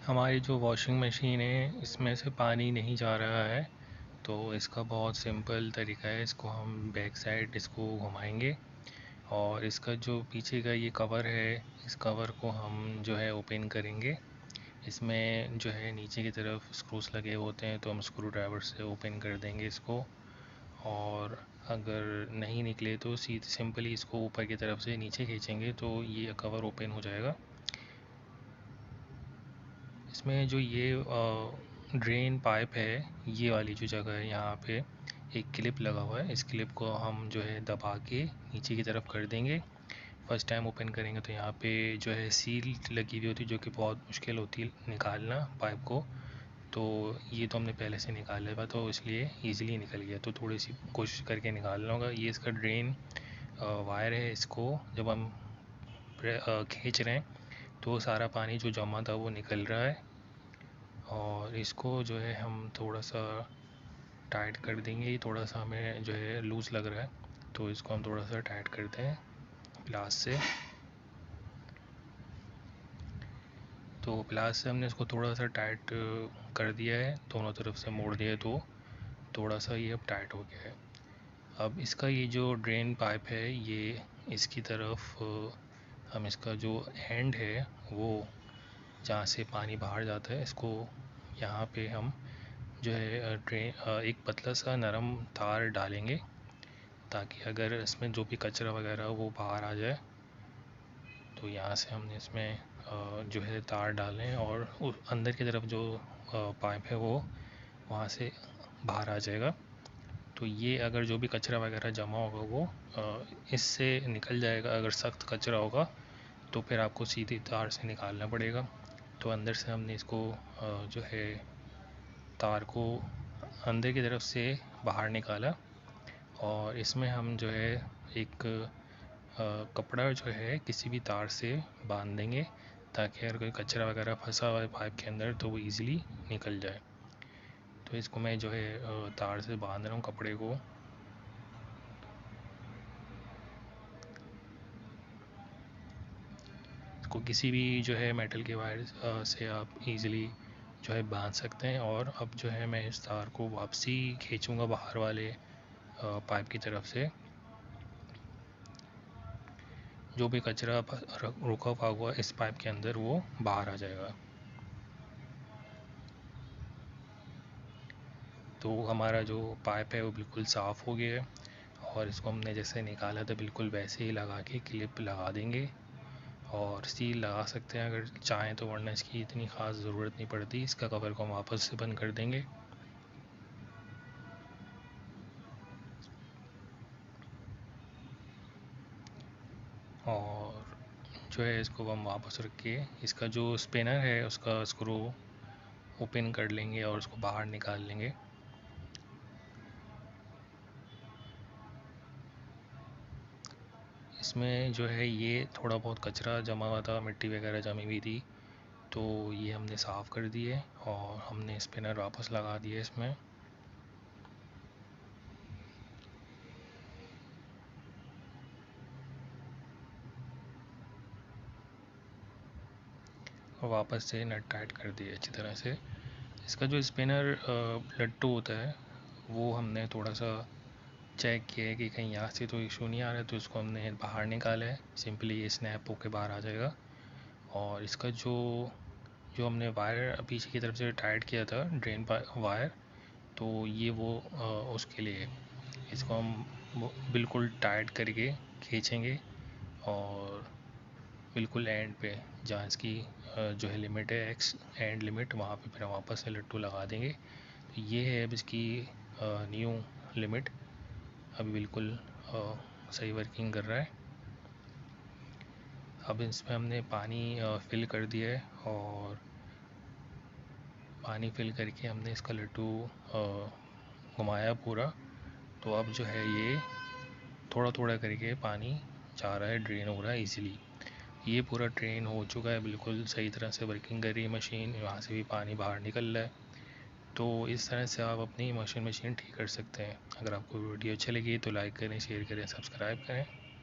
हमारी जो washing machine है इसमें से पानी नहीं जा रहा है। तो इसका बहुत सिंपल तरीका है। इसको हम बैक साइड इसको घुमाएंगे और इसका जो पीछे का ये कवर है, इस कवर को हम जो है ओपन करेंगे। इसमें जो है नीचे की तरफ स्क्रूज लगे होते हैं, तो हम स्क्रू ड्राइवर से ओपन कर देंगे इसको। और अगर नहीं निकले तो सीधे सिंपली इसको ऊपर की तरफ से नीचे खींचेंगे तो ये कवर ओपन हो जाएगा। इसमें जो ये ड्रेन पाइप है, ये वाली जो जगह है यहाँ पे एक क्लिप लगा हुआ है। इस क्लिप को हम जो है दबा के नीचे की तरफ कर देंगे। फर्स्ट टाइम ओपन करेंगे तो यहाँ पे जो है सील लगी हुई होती है, जो कि बहुत मुश्किल होती है निकालना पाइप को। तो ये तो हमने पहले से निकाल लिया था, तो इसलिए ईज़िली निकल गया। तो थोड़ी सी कोशिश करके निकालना होगा। ये इसका ड्रेन वायर है। इसको जब हम खींच रहे हैं तो सारा पानी जो जमा था वो निकल रहा है। और इसको जो है हम थोड़ा सा टाइट कर देंगे। ये थोड़ा सा हमें जो है लूज़ लग रहा है, तो इसको हम थोड़ा सा टाइट करते हैं प्लास से। तो प्लास से हमने इसको थोड़ा सा टाइट कर दिया है, दोनों तरफ से मोड़ दिया है, तो थोड़ा सा ये अब टाइट हो गया है। अब इसका ये जो ड्रेन पाइप है, ये इसकी तरफ हम इसका जो एंड है वो जहाँ से पानी बाहर जाता है, इसको यहाँ पे हम जो है एक पतला सा नरम तार डालेंगे, ताकि अगर इसमें जो भी कचरा वगैरह वो बाहर आ जाए। तो यहाँ से हमने इसमें जो है तार डालें और उस अंदर की तरफ जो पाइप है वो वहाँ से बाहर आ जाएगा। तो ये अगर जो भी कचरा वगैरह जमा होगा वो इससे निकल जाएगा। अगर सख्त कचरा होगा तो फिर आपको सीधी तार से निकालना पड़ेगा। तो अंदर से हमने इसको जो है तार को अंदर की तरफ से बाहर निकाला और इसमें हम जो है एक कपड़ा जो है किसी भी तार से बांध देंगे, ताकि अगर कोई कचरा वगैरह फंसा हुआ है पाइप के अंदर तो वो इजीली निकल जाए। तो इसको मैं जो है तार से बांध रहा हूँ कपड़े को। इसको किसी भी जो है मेटल के वायर से आप इजीली जो है बांध सकते हैं। और अब जो है मैं इस तार को वापसी खींचूँगा बाहर वाले पाइप की तरफ से। जो भी कचरा रुका हुआ इस पाइप के अंदर वो बाहर आ जाएगा। तो हमारा जो पाइप है वो बिल्कुल साफ़ हो गया है। और इसको हमने जैसे निकाला था बिल्कुल वैसे ही लगा के क्लिप लगा देंगे। और सील लगा सकते हैं अगर चाहें तो, वरना इसकी इतनी ख़ास ज़रूरत नहीं पड़ती। इसका कवर को हम वापस से बंद कर देंगे। और जो है इसको हम वापस रख के इसका जो स्पिनर है उसका स्क्रू ओपन कर लेंगे और उसको बाहर निकाल लेंगे। इसमें जो है ये थोड़ा बहुत कचरा जमा हुआ था, मिट्टी वगैरह जमी हुई थी, तो ये हमने साफ़ कर दिए और हमने स्पिनर वापस लगा दिए इसमें। और वापस से नट टाइट कर दिए अच्छी तरह से। इसका जो स्पिनर लट्टू होता है वो हमने थोड़ा सा चेक किया है कि कहीं यहाँ से तो इशू नहीं आ रहा है, तो इसको हमने बाहर निकाला है। सिंपली ये स्नैप होके बाहर आ जाएगा। और इसका जो जो हमने वायर पीछे की तरफ से टाइट किया था ड्रेन वायर, तो ये वो उसके लिए इसको हम बिल्कुल टाइट करके खींचेंगे और बिल्कुल एंड पे जहाँ इसकी जो है लिमिट है एक्स एंड लिमिट, वहाँ पे फिर हम वापस से लट्टू लगा देंगे। तो ये है अब इसकी न्यू लिमिट। अभी बिल्कुल सही वर्किंग कर रहा है। अब इसमें हमने पानी फिल कर दिया है और पानी फिल करके हमने इसका लट्टू घुमाया पूरा। तो अब जो है ये थोड़ा थोड़ा करके पानी जा रहा है, ड्रेन हो रहा है इजीली। ये पूरा ड्रेन हो चुका है, बिल्कुल सही तरह से वर्किंग कर रही है मशीन। वहाँ से भी पानी बाहर निकल रहा है। तो इस तरह से आप अपनी मशीन ठीक कर सकते हैं। अगर आपको वीडियो अच्छी लगी तो लाइक करें, शेयर करें, सब्सक्राइब करें।